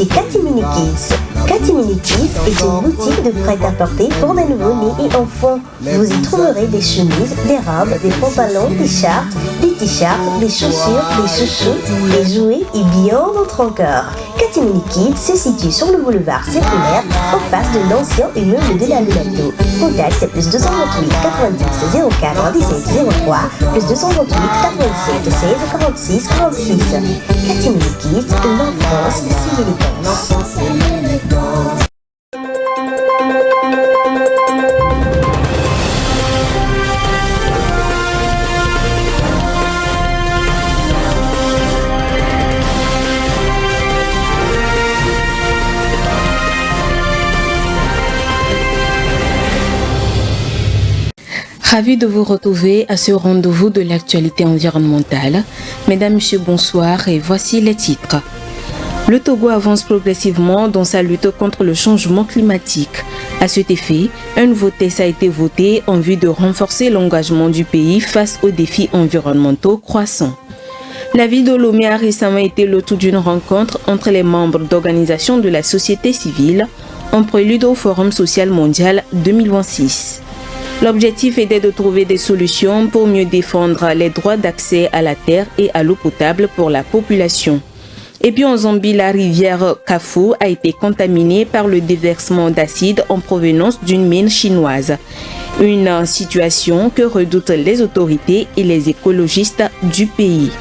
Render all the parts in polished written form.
c'est Cathy Mini Kids. Cathy Mini Kids est une boutique de prêt-à-porter pour des nouveau-nés et enfants. Vous y trouverez des chemises, des robes, des pantalons, des shirts, des t-shirts, des chaussures, des chouchous, des jouets et bien d'autres encore. Cathy Mini Kids se situe sur le boulevard Circulaire, en face de l'ancien immeuble de la Lunato. Contact plus 228 90 04 17 03 plus 228 87 16 46 46. Cathy Mini Kids, l'enfance c'est l'élégance. Ravi de vous retrouver à ce rendez-vous de l'actualité environnementale. Mesdames, Messieurs, bonsoir et voici les titres. Le Togo avance progressivement dans sa lutte contre le changement climatique. À cet effet, un nouveau texte a été voté en vue de renforcer l'engagement du pays face aux défis environnementaux croissants. La ville de Lomé a récemment été le tout d'une rencontre entre les membres d'organisations de la société civile en prélude au Forum social mondial 2026. L'objectif était de trouver des solutions pour mieux défendre les droits d'accès à la terre et à l'eau potable pour la population. Et puis en Zambie, la rivière Kafou a été contaminée par le déversement d'acide en provenance d'une mine chinoise. Une situation que redoutent les autorités et les écologistes du pays.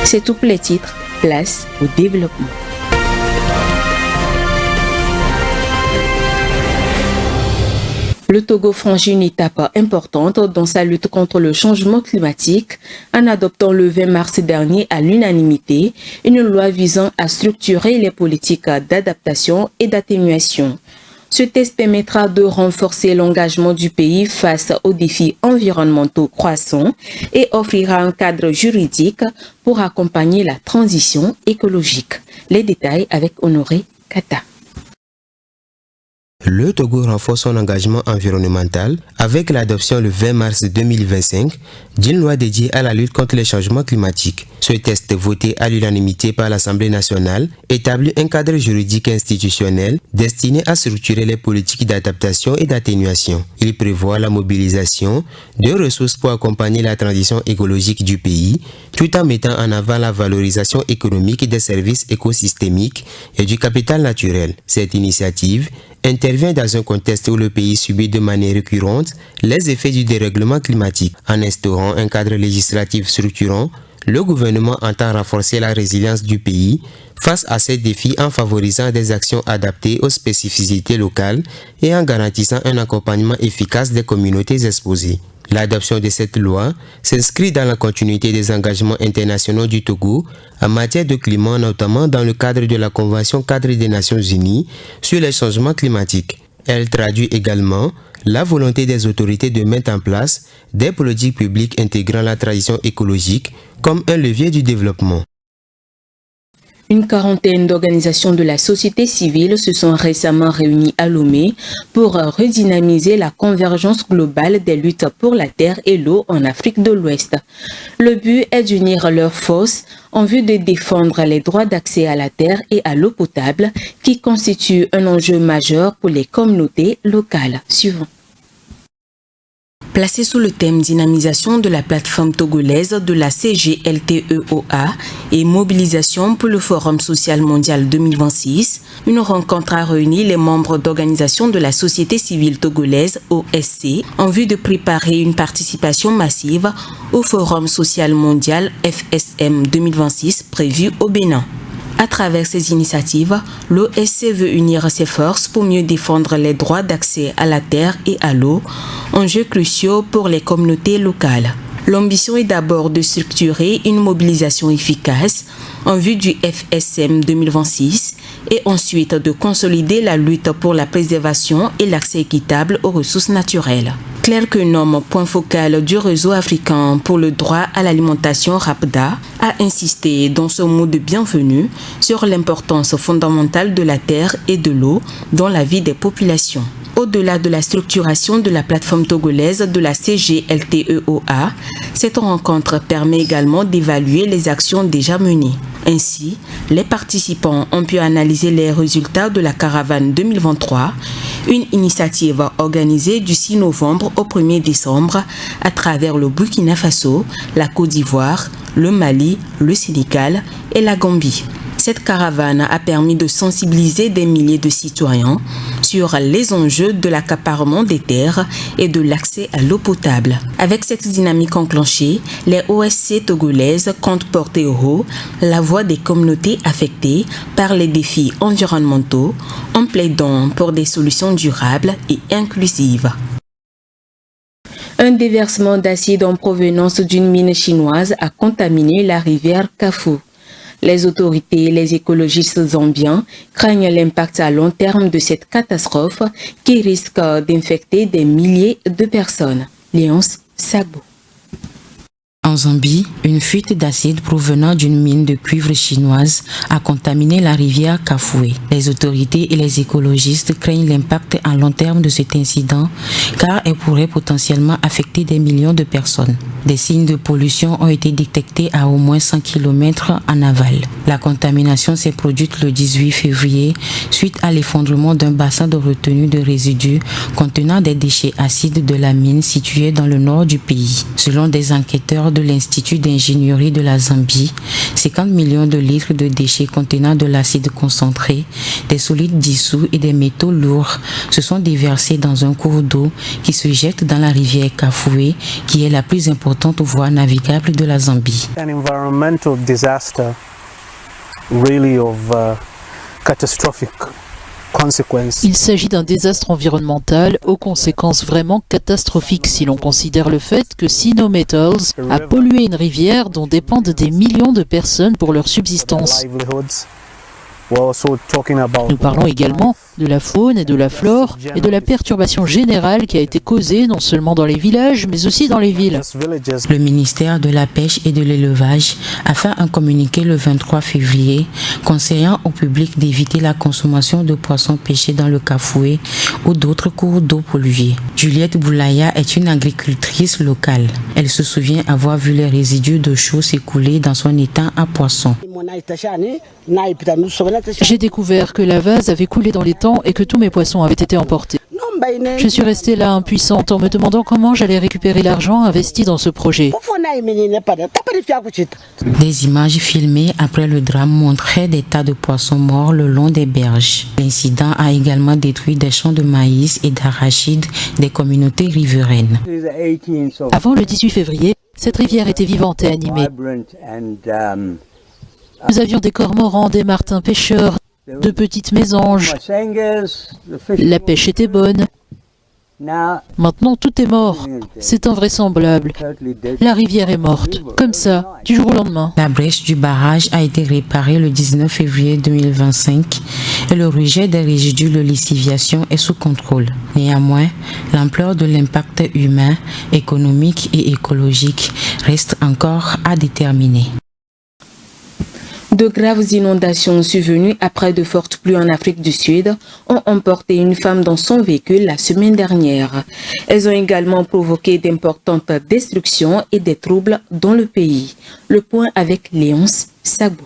C'est tout pour les titres. Place au développement. Le Togo franchit une étape importante dans sa lutte contre le changement climatique en adoptant le 20 mars dernier à l'unanimité une loi visant à structurer les politiques d'adaptation et d'atténuation. Ce texte permettra de renforcer l'engagement du pays face aux défis environnementaux croissants et offrira un cadre juridique pour accompagner la transition écologique. Les détails avec Honoré Kata. Le Togo renforce son engagement environnemental avec l'adoption le 20 mars 2025 d'une loi dédiée à la lutte contre les changements climatiques. Ce texte voté à l'unanimité par l'Assemblée nationale établit un cadre juridique institutionnel destiné à structurer les politiques d'adaptation et d'atténuation. Il prévoit la mobilisation de ressources pour accompagner la transition écologique du pays, tout en mettant en avant la valorisation économique des services écosystémiques et du capital naturel. Cette initiative intervient dans un contexte où le pays subit de manière récurrente les effets du dérèglement climatique. En instaurant un cadre législatif structurant, le gouvernement entend renforcer la résilience du pays face à ces défis en favorisant des actions adaptées aux spécificités locales et en garantissant un accompagnement efficace des communautés exposées. L'adoption de cette loi s'inscrit dans la continuité des engagements internationaux du Togo en matière de climat, notamment dans le cadre de la Convention cadre des Nations Unies sur les changements climatiques. Elle traduit également la volonté des autorités de mettre en place des politiques publiques intégrant la transition écologique comme un levier du développement. Une quarantaine d'organisations de la société civile se sont récemment réunies à Lomé pour redynamiser la convergence globale des luttes pour la terre et l'eau en Afrique de l'Ouest. Le but est d'unir leurs forces en vue de défendre les droits d'accès à la terre et à l'eau potable qui constituent un enjeu majeur pour les communautés locales. Suivant. Placé sous le thème dynamisation de la plateforme togolaise de la CGLTEOA et mobilisation pour le Forum social mondial 2026, une rencontre a réuni les membres d'organisations de la société civile togolaise OSC en vue de préparer une participation massive au Forum social mondial FSM 2026 prévu au Bénin. À travers ces initiatives, l'OSC veut unir ses forces pour mieux défendre les droits d'accès à la terre et à l'eau, enjeux cruciaux pour les communautés locales. L'ambition est d'abord de structurer une mobilisation efficace en vue du FSM 2026 et ensuite de consolider la lutte pour la préservation et l'accès équitable aux ressources naturelles. Claire Kenom, point focal du réseau africain pour le droit à l'alimentation RAPDA, a insisté dans ce mot de bienvenue sur l'importance fondamentale de la terre et de l'eau dans la vie des populations. Au-delà de la structuration de la plateforme togolaise de la CGLTEOA, cette rencontre permet également d'évaluer les actions déjà menées. Ainsi, les participants ont pu analyser les résultats de la caravane 2023, une initiative organisée du 6 novembre au 1er décembre à travers le Burkina Faso, la Côte d'Ivoire, le Mali, le Sénégal et la Gambie. Cette caravane a permis de sensibiliser des milliers de citoyens sur les enjeux de l'accaparement des terres et de l'accès à l'eau potable. Avec cette dynamique enclenchée, les OSC togolaises comptent porter haut la voix des communautés affectées par les défis environnementaux en plaidant pour des solutions durables et inclusives. Un déversement d'acide en provenance d'une mine chinoise a contaminé la rivière Kafou. Les autorités et les écologistes zambiens craignent l'impact à long terme de cette catastrophe qui risque d'infecter des milliers de personnes. Léonce Sabo. En Zambie, une fuite d'acide provenant d'une mine de cuivre chinoise a contaminé la rivière Kafoué. Les autorités et les écologistes craignent l'impact à long terme de cet incident car elle pourrait potentiellement affecter des millions de personnes. Des signes de pollution ont été détectés à au moins 100 km en aval. La contamination s'est produite le 18 février suite à l'effondrement d'un bassin de retenue de résidus contenant des déchets acides de la mine située dans le nord du pays. Selon des enquêteurs de l'Institut d'ingénierie de la Zambie, 50 millions de litres de déchets contenant de l'acide concentré, des solides dissous et des métaux lourds se sont déversés dans un cours d'eau qui se jette dans la rivière Kafoué, qui est la plus importante voie navigable de la Zambie. An environmental disaster really of catastrophic. Il s'agit d'un désastre environnemental aux conséquences vraiment catastrophiques si l'on considère le fait que Sino Metals a pollué une rivière dont dépendent des millions de personnes pour leur subsistance. Nous parlons également de la faune et de la flore et de la perturbation générale qui a été causée non seulement dans les villages mais aussi dans les villes. Le ministère de la Pêche et de l'Élevage a fait un communiqué le 23 février conseillant au public d'éviter la consommation de poissons pêchés dans le Kafoué ou d'autres cours d'eau pollués. Juliette Boulaya est une agricultrice locale. Elle se souvient avoir vu les résidus de chaux s'écouler dans son étang à poissons. J'ai découvert que la vase avait coulé dans l'étang et que tous mes poissons avaient été emportés. Je suis restée là impuissante en me demandant comment j'allais récupérer l'argent investi dans ce projet. Des images filmées après le drame montraient des tas de poissons morts le long des berges. L'incident a également détruit des champs de maïs et d'arachides des communautés riveraines. Avant le 18 février, cette rivière était vivante et animée. Nous avions des cormorans, des martins pêcheurs, de petites mésanges. La pêche était bonne. Maintenant, tout est mort. C'est invraisemblable. La rivière est morte. Comme ça, du jour au lendemain. La brèche du barrage a été réparée le 19 février 2025 et le rejet des résidus de lessiviation est sous contrôle. Néanmoins, l'ampleur de l'impact humain, économique et écologique reste encore à déterminer. De graves inondations survenues après de fortes pluies en Afrique du Sud ont emporté une femme dans son véhicule la semaine dernière. Elles ont également provoqué d'importantes destructions et des troubles dans le pays. Le point avec Léonce Sabo.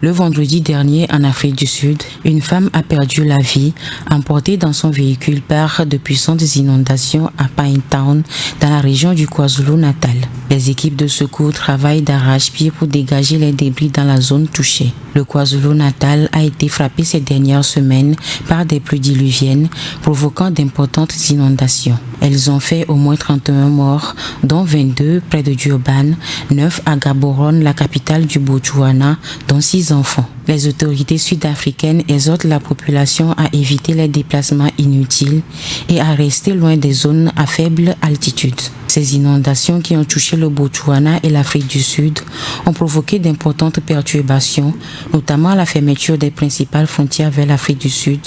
Le vendredi dernier, en Afrique du Sud, une femme a perdu la vie, emportée dans son véhicule par de puissantes inondations à Pinetown, dans la région du KwaZulu-Natal. Les équipes de secours travaillent d'arrache-pied pour dégager les débris dans la zone touchée. Le KwaZulu-Natal a été frappé ces dernières semaines par des pluies diluviennes, provoquant d'importantes inondations. Elles ont fait au moins 31 morts, dont 22 près de Durban, 9 à Gaborone, la capitale du Botswana, dont 6 enfants. Les autorités sud-africaines exhortent la population à éviter les déplacements inutiles et à rester loin des zones à faible altitude. Ces inondations qui ont touché le Botswana et l'Afrique du Sud ont provoqué d'importantes perturbations, notamment la fermeture des principales frontières vers l'Afrique du Sud,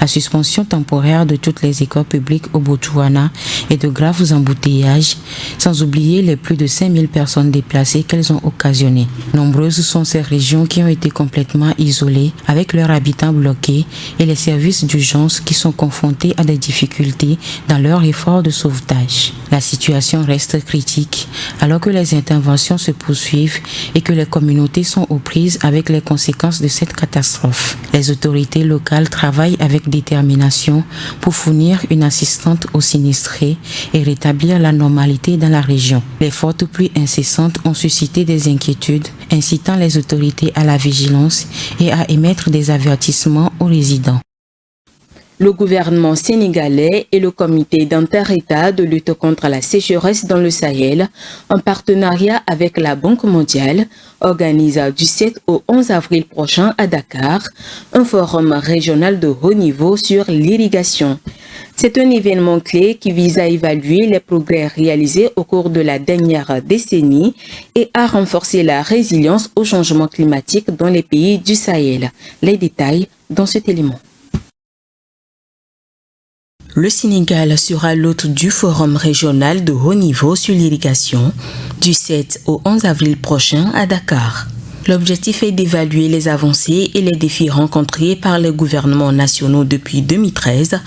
la suspension temporaire de toutes les écoles publiques au Botswana et de graves embouteillages, sans oublier les plus de 5000 personnes déplacées qu'elles ont occasionnées. Nombreuses sont ces régions qui ont été complètement isolés, avec leurs habitants bloqués et les services d'urgence qui sont confrontés à des difficultés dans leur effort de sauvetage. La situation reste critique alors que les interventions se poursuivent et que les communautés sont aux prises avec les conséquences de cette catastrophe. Les autorités locales travaillent avec détermination pour fournir une assistance aux sinistrés et rétablir la normalité dans la région. Les fortes pluies incessantes ont suscité des inquiétudes, incitant les autorités à la vigilance et à émettre des avertissements aux résidents. Le gouvernement sénégalais et le comité d'inter-État de lutte contre la sécheresse dans le Sahel, en partenariat avec la Banque mondiale, organisent du 7 au 11 avril prochain à Dakar un forum régional de haut niveau sur l'irrigation. C'est un événement clé qui vise à évaluer les progrès réalisés au cours de la dernière décennie et à renforcer la résilience au changement climatique dans les pays du Sahel. Les détails dans cet élément. Le Sénégal sera l'hôte du forum régional de haut niveau sur l'irrigation du 7 au 11 avril prochain à Dakar. L'objectif est d'évaluer les avancées et les défis rencontrés par les gouvernements nationaux depuis 2013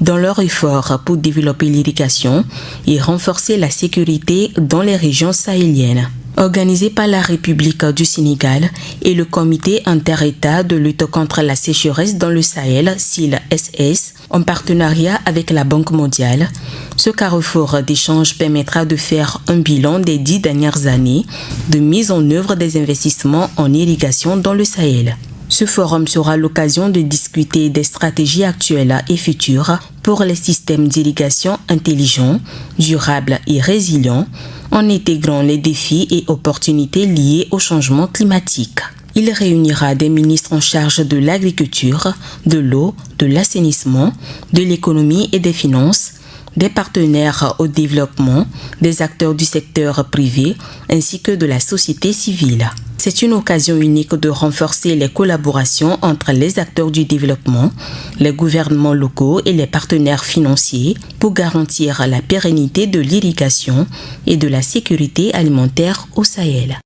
dans leur effort pour développer l'irrigation et renforcer la sécurité dans les régions sahéliennes. Organisé par la République du Sénégal et le Comité inter-État de lutte contre la sécheresse dans le Sahel, SIL-SS, en partenariat avec la Banque mondiale, ce carrefour d'échange permettra de faire un bilan des 10 dernières années de mise en œuvre des investissements en irrigation dans le Sahel. Ce forum sera l'occasion de discuter des stratégies actuelles et futures pour les systèmes d'irrigation intelligents, durables et résilients, en intégrant les défis et opportunités liés au changement climatique. Il réunira des ministres en charge de l'agriculture, de l'eau, de l'assainissement, de l'économie et des finances, des partenaires au développement, des acteurs du secteur privé ainsi que de la société civile. C'est une occasion unique de renforcer les collaborations entre les acteurs du développement, les gouvernements locaux et les partenaires financiers pour garantir la pérennité de l'irrigation et de la sécurité alimentaire au Sahel.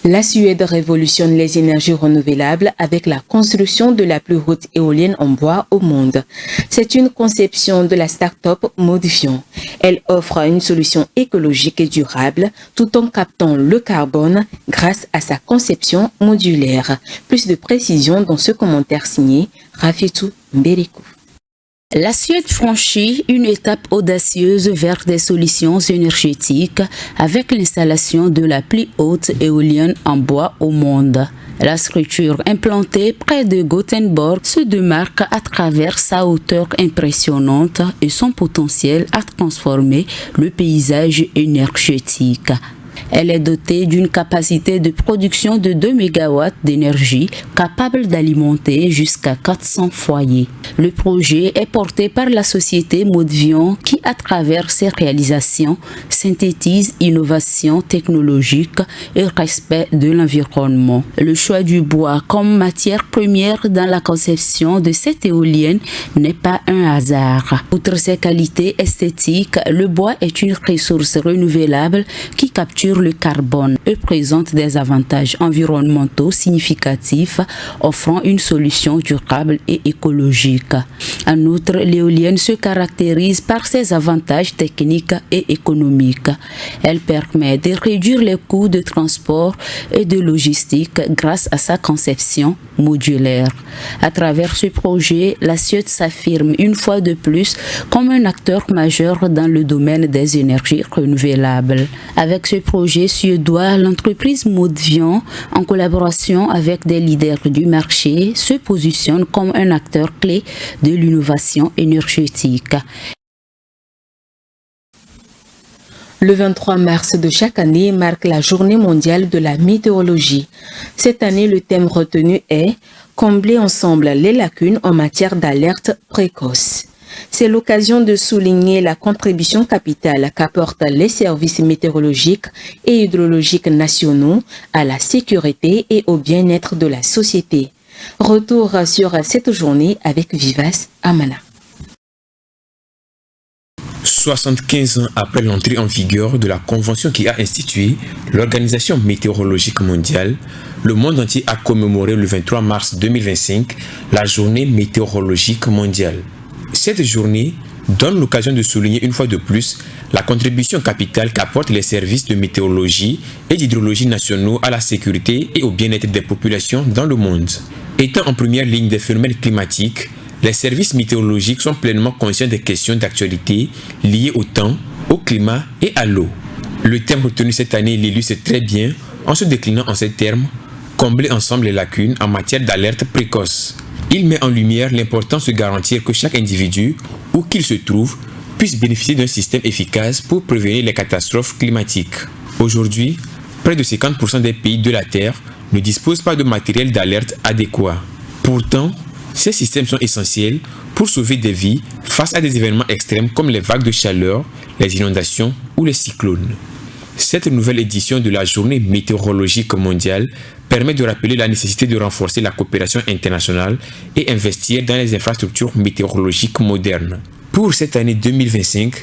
La Suède révolutionne les énergies renouvelables avec la construction de la plus haute éolienne en bois au monde. C'est une conception de la start-up Modifion. Elle offre une solution écologique et durable tout en captant le carbone grâce à sa conception modulaire. Plus de précisions dans ce commentaire signé Rafitou Mberikou. La Suède franchit une étape audacieuse vers des solutions énergétiques avec l'installation de la plus haute éolienne en bois au monde. La structure implantée près de Gothenburg se démarque à travers sa hauteur impressionnante et son potentiel à transformer le paysage énergétique. Elle est dotée d'une capacité de production de 2 MW d'énergie capable d'alimenter jusqu'à 400 foyers. Le projet est porté par la société Modifion qui, à travers ses réalisations, synthétise innovation technologique et respect de l'environnement. Le choix du bois comme matière première dans la conception de cette éolienne n'est pas un hasard. Outre ses qualités esthétiques, le bois est une ressource renouvelable qui capture le carbone et présente des avantages environnementaux significatifs, offrant une solution durable et écologique. En outre, l'éolienne se caractérise par ses avantages techniques et économiques. Elle permet de réduire les coûts de transport et de logistique grâce à sa conception modulaire. À travers ce projet, la Suède s'affirme une fois de plus comme un acteur majeur dans le domaine des énergies renouvelables. Avec ce projet suédois, l'entreprise Modifion, en collaboration avec des leaders du marché, se positionne comme un acteur clé de l'innovation énergétique. Le 23 mars de chaque année marque la Journée mondiale de la météorologie. Cette année, le thème retenu est « Combler ensemble les lacunes en matière d'alerte précoce ». C'est l'occasion de souligner la contribution capitale qu'apportent les services météorologiques et hydrologiques nationaux à la sécurité et au bien-être de la société. Retour sur cette journée avec Vivace Amana. 75 ans après l'entrée en vigueur de la convention qui a institué l'Organisation météorologique mondiale, le monde entier a commémoré le 23 mars 2025 la journée météorologique mondiale. Cette journée donne l'occasion de souligner une fois de plus la contribution capitale qu'apportent les services de météorologie et d'hydrologie nationaux à la sécurité et au bien-être des populations dans le monde. Étant en première ligne des phénomènes climatiques, les services météorologiques sont pleinement conscients des questions d'actualité liées au temps, au climat et à l'eau. Le thème retenu cette année l'illustre très bien en se déclinant en ces termes: combler ensemble les lacunes en matière d'alerte précoce. Il met en lumière l'importance de garantir que chaque individu, où qu'il se trouve, puisse bénéficier d'un système efficace pour prévenir les catastrophes climatiques. Aujourd'hui, près de 50% des pays de la Terre ne disposent pas de matériel d'alerte adéquat. Pourtant, ces systèmes sont essentiels pour sauver des vies face à des événements extrêmes comme les vagues de chaleur, les inondations ou les cyclones. Cette nouvelle édition de la Journée météorologique mondiale permet de rappeler la nécessité de renforcer la coopération internationale et investir dans les infrastructures météorologiques modernes. Pour cette année 2025,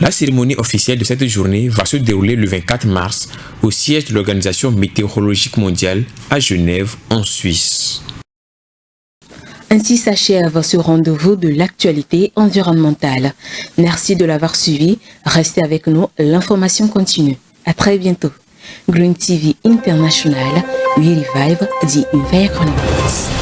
la cérémonie officielle de cette journée va se dérouler le 24 mars au siège de l'Organisation météorologique mondiale à Genève, en Suisse. Ainsi s'achève ce rendez-vous de l'actualité environnementale. Merci de l'avoir suivi. Restez avec nous, l'information continue. À très bientôt. Green TV International, we revive the environment.